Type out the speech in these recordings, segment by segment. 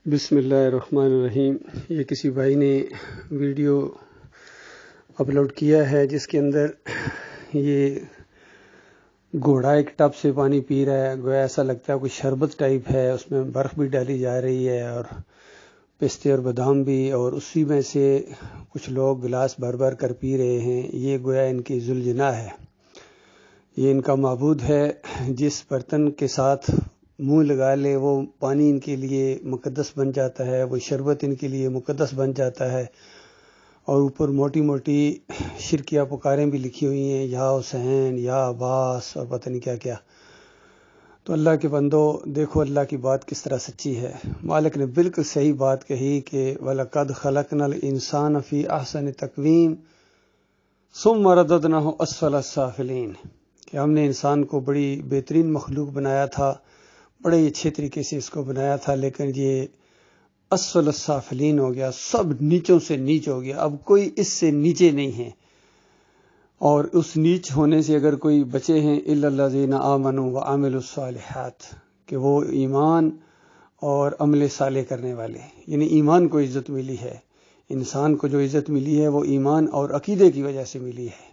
بسم اللہ الرحمن الرحیم۔ یہ کسی بھائی نے ویڈیو اپلوڈ کیا ہے جس کے اندر یہ گھوڑا ایک ٹب سے پانی پی رہا ہے، گویا ایسا لگتا ہے کوئی شربت ٹائپ ہے، اس میں برف بھی ڈالی جا رہی ہے اور پستے اور بادام بھی، اور اسی میں سے کچھ لوگ گلاس بھر بھر کر پی رہے ہیں۔ یہ گویا ان کی ذوالجناح ہے، یہ ان کا معبود ہے۔ جس برتن کے ساتھ منہ لگا لے وہ پانی ان کے لیے مقدس بن جاتا ہے، وہ شربت ان کے لیے مقدس بن جاتا ہے، اور اوپر موٹی موٹی شرکیہ پکاریں بھی لکھی ہوئی ہیں، یا حسین، یا عباس، اور پتہ نہیں کیا کیا۔ تو اللہ کے بندو دیکھو اللہ کی بات کس طرح سچی ہے۔ مالک نے بالکل صحیح بات کہی کہ وَلَقَدْ خَلَقْنَا الْإِنسَانَ فِي أَحْسَنِ تَقْوِيمٍ ثُمَّ رَدَدْنَاهُ أَسْفَلَ السَّافِلِينَ، کہ ہم نے انسان کو بڑی بہترین مخلوق بنایا تھا، بڑے اچھے طریقے سے اس کو بنایا تھا، لیکن یہ اسفل السافلین ہو گیا، سب نیچوں سے نیچ ہو گیا، اب کوئی اس سے نیچے نہیں ہے۔ اور اس نیچ ہونے سے اگر کوئی بچے ہیں الا الذین آمنوا وعملوا الصالحات، کہ وہ ایمان اور عمل صالح کرنے والے، یعنی ایمان کو عزت ملی ہے۔ انسان کو جو عزت ملی ہے وہ ایمان اور عقیدے کی وجہ سے ملی ہے،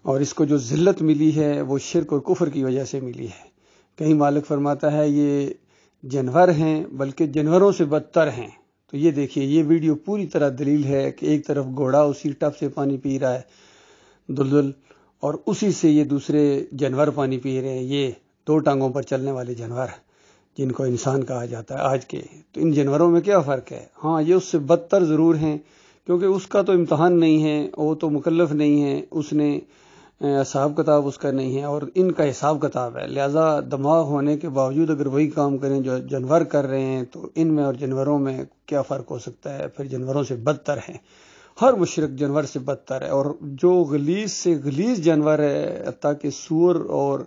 اور اس کو جو ذلت ملی ہے وہ شرک اور کفر کی وجہ سے ملی ہے۔ کہیں مالک فرماتا ہے یہ جانور ہیں بلکہ جانوروں سے بدتر ہیں۔ تو یہ دیکھیے، یہ ویڈیو پوری طرح دلیل ہے کہ ایک طرف گھوڑا اسی ٹب سے پانی پی رہا ہے دلدل، اور اسی سے یہ دوسرے جانور پانی پی رہے ہیں، یہ دو ٹانگوں پر چلنے والے جانور جن کو انسان کہا جاتا ہے آج کے۔ تو ان جانوروں میں کیا فرق ہے؟ ہاں، یہ اس سے بدتر ضرور ہیں، کیونکہ اس کا تو امتحان نہیں ہے، وہ تو مکلف نہیں ہے، اس نے حساب کتاب اس کا نہیں ہے، اور ان کا حساب کتاب ہے۔ لہذا دماغ ہونے کے باوجود اگر وہی کام کریں جو جانور کر رہے ہیں تو ان میں اور جانوروں میں کیا فرق ہو سکتا ہے؟ پھر جانوروں سے بدتر ہیں، ہر مشرک جانور سے بدتر ہے، اور جو غلیظ سے غلیظ جانور ہے، حتیٰ کہ سور اور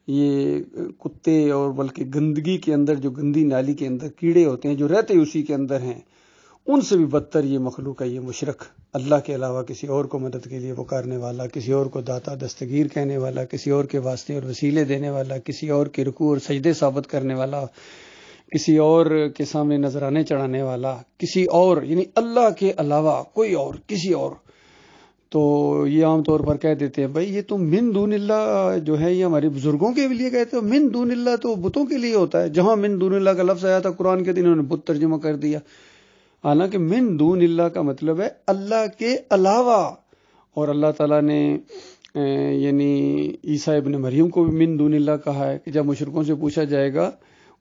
یہ کتے، اور بلکہ گندگی کے اندر جو گندی نالی کے اندر کیڑے ہوتے ہیں جو رہتے اسی کے اندر ہیں، ان سے بھی بدتر یہ مخلوق ہے، یہ مشرک، اللہ کے علاوہ کسی اور کو مدد کے لیے پکارنے والا، کسی اور کو داتا دستگیر کہنے والا، کسی اور کے واسطے اور وسیلے دینے والا، کسی اور کے رکوع اور سجدے ثابت کرنے والا، کسی اور کے سامنے نذرانے چڑھانے والا، کسی اور، یعنی اللہ کے علاوہ کوئی اور، کسی اور۔ تو یہ عام طور پر کہہ دیتے ہیں بھائی یہ تو من دون اللہ جو ہے یہ ہمارے بزرگوں کے لیے کہتے ہیں، من دون اللہ تو بتوں کے لیے ہوتا ہے۔ جہاں من دون اللہ کا لفظ آیا تھا قرآن کے دن انہوں نے بت ترجمہ کر دیا، حالانکہ من دون اللہ کا مطلب ہے اللہ کے علاوہ۔ اور اللہ تعالیٰ نے یعنی عیسیٰ ابن مریم کو بھی من دون اللہ کہا ہے، کہ جب مشرکوں سے پوچھا جائے گا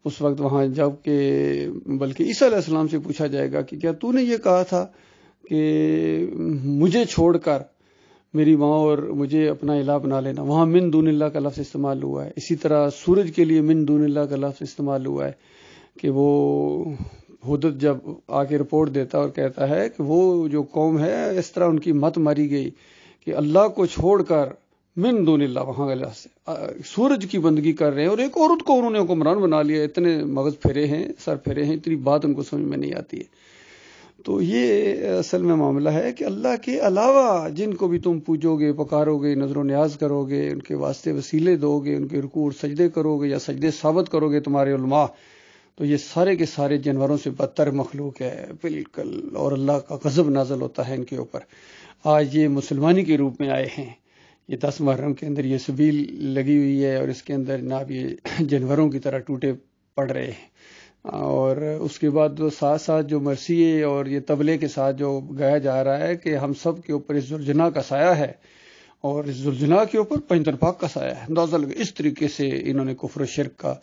اس وقت وہاں، جب کہ بلکہ عیسیٰ علیہ السلام سے پوچھا جائے گا کہ کیا تو نے یہ کہا تھا کہ مجھے چھوڑ کر میری ماں اور مجھے اپنا الہ بنا لینا، وہاں من دون اللہ کا لفظ استعمال ہوا ہے۔ اسی طرح سورج کے لیے من دون اللہ کا لفظ استعمال ہوا ہے، کہ وہ حدت جب آ کے رپورٹ دیتا اور کہتا ہے کہ وہ جو قوم ہے اس طرح ان کی مت ماری گئی کہ اللہ کو چھوڑ کر من دون اللہ، وہاں کا لفظ سورج کی بندگی کر رہے ہیں، اور ایک عورت کو انہوں نے حکمران بنا لیا، اتنے مغز پھیرے ہیں، سر پھیرے ہیں، اتنی بات ان کو سمجھ میں نہیں آتی ہے۔ تو یہ اصل میں معاملہ ہے کہ اللہ کے علاوہ جن کو بھی تم پوجو گے، پکارو گے، نظر و نیاز کرو گے، ان کے واسطے وسیلے دو گے، ان کے رکوع اور سجدے کرو گے یا سجدے ثابت کرو گے تمہارے علماء، تو یہ سارے کے سارے جانوروں سے بدتر مخلوق ہے بالکل، اور اللہ کا غضب نازل ہوتا ہے ان کے اوپر۔ آج یہ مسلمانی کے روپ میں آئے ہیں، یہ 10 محرم کے اندر یہ سبیل لگی ہوئی ہے، اور اس کے اندر جناب یہ جانوروں کی طرح ٹوٹے پڑ رہے ہیں۔ اور اس کے بعد ساتھ ساتھ جو مرثیے اور یہ طبلے کے ساتھ جو گایا جا رہا ہے کہ ہم سب کے اوپر اس ذوالجناح کا سایہ ہے، اور اس ذوالجناح کے اوپر پنجتن پاک کا سایہ ہے، اندازہ لگا اس طریقے سے انہوں نے کفر و شرک کا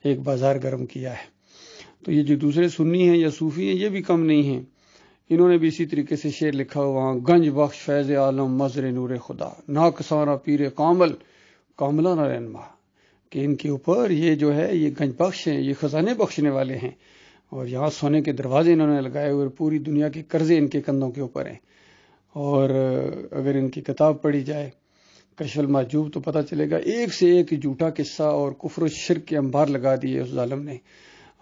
ایک بازار گرم کیا ہے۔ تو یہ جو دوسرے سنی ہیں یا صوفی ہیں یہ بھی کم نہیں ہیں، انہوں نے بھی اسی طریقے سے شعر لکھا ہوا، وہاں گنج بخش فیض عالم مظہر نور خدا، ناکسانہ پیر کامل کاملانہ رہنما، کہ ان کے اوپر یہ جو ہے یہ گنج بخش ہیں، یہ خزانے بخشنے والے ہیں، اور یہاں سونے کے دروازے انہوں نے لگائے ہوئے، پوری دنیا کے قرضے ان کے کندھوں کے اوپر ہیں۔ اور اگر ان کی کتاب پڑھی جائے کشف المحجوب تو پتہ چلے گا ایک سے ایک جھوٹا قصہ اور کفر و شرک کے انبار لگا دیے اس ظالم نے،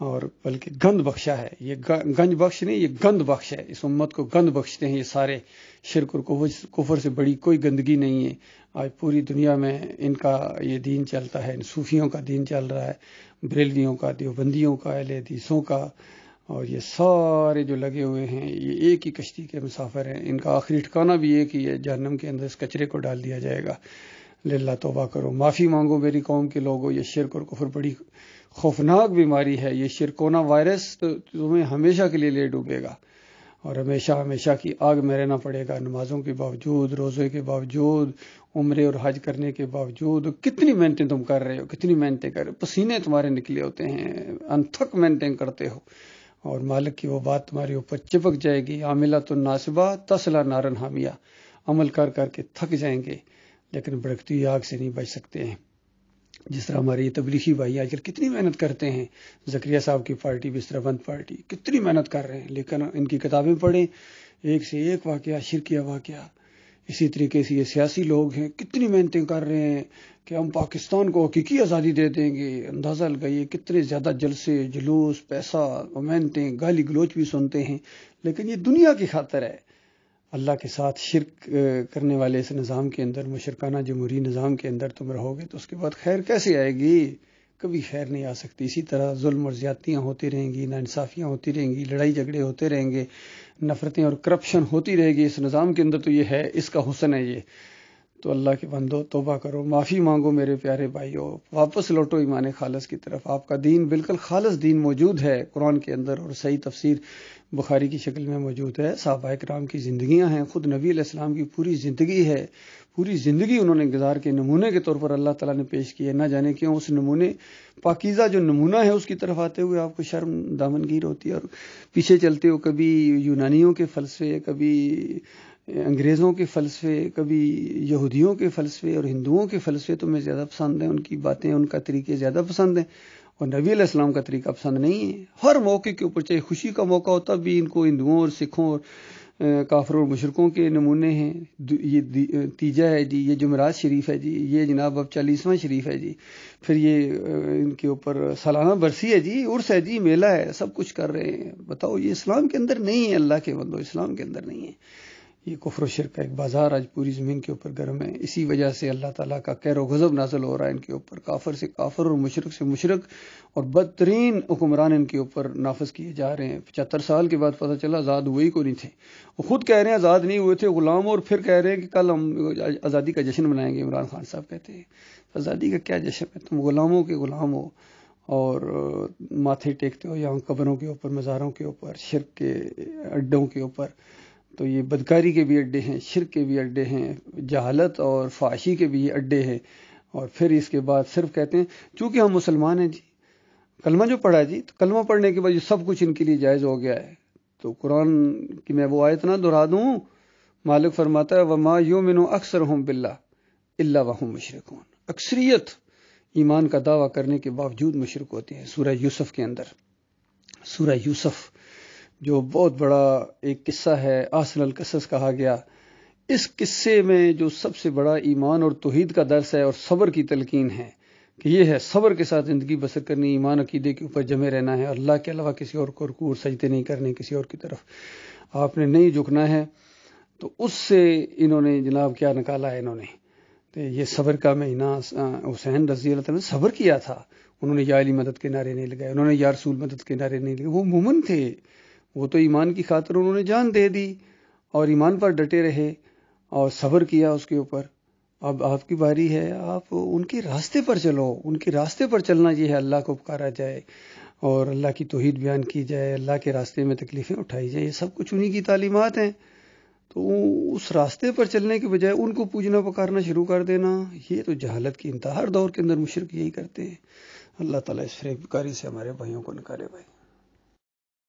اور بلکہ گند بخشا ہے، یہ گنج بخش نہیں، یہ گند بخش ہے، اس امت کو گند بخشتے ہیں یہ سارے۔ شرک اور کفر سے بڑی کوئی گندگی نہیں ہے، آج پوری دنیا میں ان کا یہ دین چلتا ہے، ان صوفیوں کا دین چل رہا ہے، بریلویوں کا، دیوبندیوں کا، اہل حدیثوں کا، اور یہ سارے جو لگے ہوئے ہیں یہ ایک ہی کشتی کے مسافر ہیں، ان کا آخری ٹھکانہ بھی ایک ہی ہے، جہنم کے اندر اس کچرے کو ڈال دیا جائے گا۔ للہ توبہ کرو، معافی مانگو میری قوم کے لوگوں، یہ شرک اور کفر بڑی خوفناک بیماری ہے، یہ شرکونا وائرس تو تمہیں ہمیشہ کے لیے لے ڈوبے گا اور ہمیشہ ہمیشہ کی آگ میں رہنا پڑے گا، نمازوں کے باوجود، روزے کے باوجود، عمرے اور حج کرنے کے باوجود۔ کتنی محنتیں تم کر رہے ہو، کتنی محنتیں کر رہے ہو، پسینے تمہارے نکلے ہوتے ہیں، انتھک محنتیں کرتے ہو، اور مالک کی وہ بات تمہارے اوپر چپک جائے گی، عاملۃ ناصبہ تصلی نارا حامیہ، عمل کر کر کے تھک جائیں گے لیکن بھڑکتی ہوئی آگ سے نہیں بچ سکتے ہیں۔ جس طرح ہمارے یہ تبلیغی بھائی آج کل کتنی محنت کرتے ہیں، زکریا صاحب کی پارٹی، بستر بند پارٹی، کتنی محنت کر رہے ہیں، لیکن ان کی کتابیں پڑھیں، ایک سے ایک واقعہ، شرکیہ واقعہ۔ اسی طریقے سے یہ سیاسی لوگ ہیں، کتنی محنتیں کر رہے ہیں کہ ہم پاکستان کو حقیقی آزادی دے دیں گے، اندازہ لگائیے کتنے زیادہ جلسے، جلوس، پیسہ، محنتیں، گالی گلوچ بھی سنتے ہیں، لیکن یہ دنیا کی خاطر ہے۔ اللہ کے ساتھ شرک کرنے والے اس نظام کے اندر، مشرکانہ جمہوری نظام کے اندر تم رہو گے تو اس کے بعد خیر کیسے آئے گی؟ کبھی خیر نہیں آ سکتی۔ اسی طرح ظلم اور زیادتیاں ہوتی رہیں گی، ناانصافیاں ہوتی رہیں گی، لڑائی جھگڑے ہوتے رہیں گے، نفرتیں اور کرپشن ہوتی رہے گی اس نظام کے اندر، تو یہ ہے، اس کا حسن ہے یہ۔ تو اللہ کے بندو توبہ کرو، معافی مانگو میرے پیارے بھائیو، واپس لوٹو ایمان خالص کی طرف۔ آپ کا دین بالکل خالص دین موجود ہے قرآن کے اندر، اور صحیح تفسیر بخاری کی شکل میں موجود ہے، صحابہ کرام کی زندگیاں ہیں، خود نبی علیہ السلام کی پوری زندگی ہے، پوری زندگی انہوں نے گزار کے نمونے کے طور پر اللہ تعالیٰ نے پیش کی ہے۔ نہ جانے کیوں اس نمونے پاکیزہ جو نمونہ ہے اس کی طرف آتے ہوئے آپ کو شرم دامنگیر ہوتی ہے، اور پیچھے چلتے ہو کبھی یونانیوں کے فلسفے، کبھی انگریزوں کے فلسفے، کبھی یہودیوں کے فلسفے اور ہندوؤں کے فلسفے تمہیں زیادہ پسند ہیں، ان کی باتیں، ان کا طریقے زیادہ پسند ہیں، اور نبی علیہ السلام کا طریقہ پسند نہیں ہے۔ ہر موقع کے اوپر، چاہے خوشی کا موقع ہو تب بھی ان کو ہندوؤں اور سکھوں اور کافروں اور مشرکوں کے نمونے ہیں۔ یہ تیجا ہے جی، یہ جمعرات شریف ہے جی، یہ جناب اب 40واں شریف ہے جی، پھر یہ ان کے اوپر سالانہ برسی ہے جی، عرس ہے جی، میلہ ہے، سب کچھ کر رہے ہیں۔ بتاؤ یہ اسلام کے اندر نہیں ہے، اللہ کے بندو اسلام کے اندر نہیں ہے۔ یہ کفر و شرک کا ایک بازار آج پوری زمین کے اوپر گرم ہے، اسی وجہ سے اللہ تعالیٰ کا قہر و غضب نازل ہو رہا ہے ان کے اوپر، کافر سے کافر اور مشرک سے مشرک، اور بدترین حکمران ان کے اوپر نافذ کیے جا رہے ہیں۔ 75 سال کے بعد پتہ چلا آزاد ہوئے ہی کو نہیں تھے، وہ خود کہہ رہے ہیں آزاد نہیں ہوئے تھے، غلام، اور پھر کہہ رہے ہیں کہ کل ہم آزادی کا جشن منائیں گے۔ عمران خان صاحب کہتے ہیں آزادی کا کیا جشن ہے، تم غلاموں کے غلام ہو اور ماتھے ٹیکتے ہو یہاں قبروں کے اوپر، مزاروں کے اوپر، شرک کے اڈوں کے اوپر۔ تو یہ بدکاری کے بھی اڈے ہیں، شرک کے بھی اڈے ہیں، جہالت اور فحاشی کے بھی اڈے ہیں، اور پھر اس کے بعد صرف کہتے ہیں چونکہ ہم مسلمان ہیں جی، کلمہ جو پڑھا جی، تو کلمہ پڑھنے کے بعد یہ سب کچھ ان کے لیے جائز ہو گیا ہے۔ تو قرآن کی میں وہ آیت نہ دہرا دوں، مالک فرماتا ہے وَمَا يُؤْمِنُ أَكْثَرُهُم بِاللَّهِ إِلَّا وَهُمْ مُشْرِكُونَ، اکثریت ایمان کا دعویٰ کرنے کے باوجود مشرک ہوتے ہیں۔ سورہ یوسف کے اندر، سورہ یوسف جو بہت بڑا ایک قصہ ہے، احسن القصص کہا گیا، اس قصے میں جو سب سے بڑا ایمان اور توحید کا درس ہے اور صبر کی تلقین ہے کہ یہ ہے صبر کے ساتھ زندگی بسر کرنی، ایمان عقیدے کے اوپر جمے رہنا ہے، اللہ کے علاوہ کسی اور کو رکوع سجدے نہیں کرنے، کسی اور کی طرف آپ نے نہیں جھکنا ہے۔ تو اس سے انہوں نے جناب کیا نکالا ہے، انہوں نے تو یہ صبر کا مہینہ، حسین رضی اللہ تعالیٰ نے صبر کیا تھا، انہوں نے یا علی مدد کے نعرے نہیں لگائے، انہوں نے یا رسول مدد کے نعرے نہیں لگائے، وہ مومن تھے، وہ تو ایمان کی خاطر انہوں نے جان دے دی اور ایمان پر ڈٹے رہے اور صبر کیا اس کے اوپر۔ اب آپ کی باری ہے، آپ ان کے راستے پر چلو، ان کے راستے پر چلنا یہ ہے اللہ کو پکارا جائے اور اللہ کی توحید بیان کی جائے، اللہ کے راستے میں تکلیفیں اٹھائی جائے، یہ سب کچھ انہی کی تعلیمات ہیں۔ تو اس راستے پر چلنے کے بجائے ان کو پوجنا پکارنا شروع کر دینا، یہ تو جہالت کی انتہا، ہر دور کے اندر مشرک یہی کرتے ہیں۔ اللہ تعالیٰ اس فریب کاری سے ہمارے بھائیوں کو نکالے بھائی۔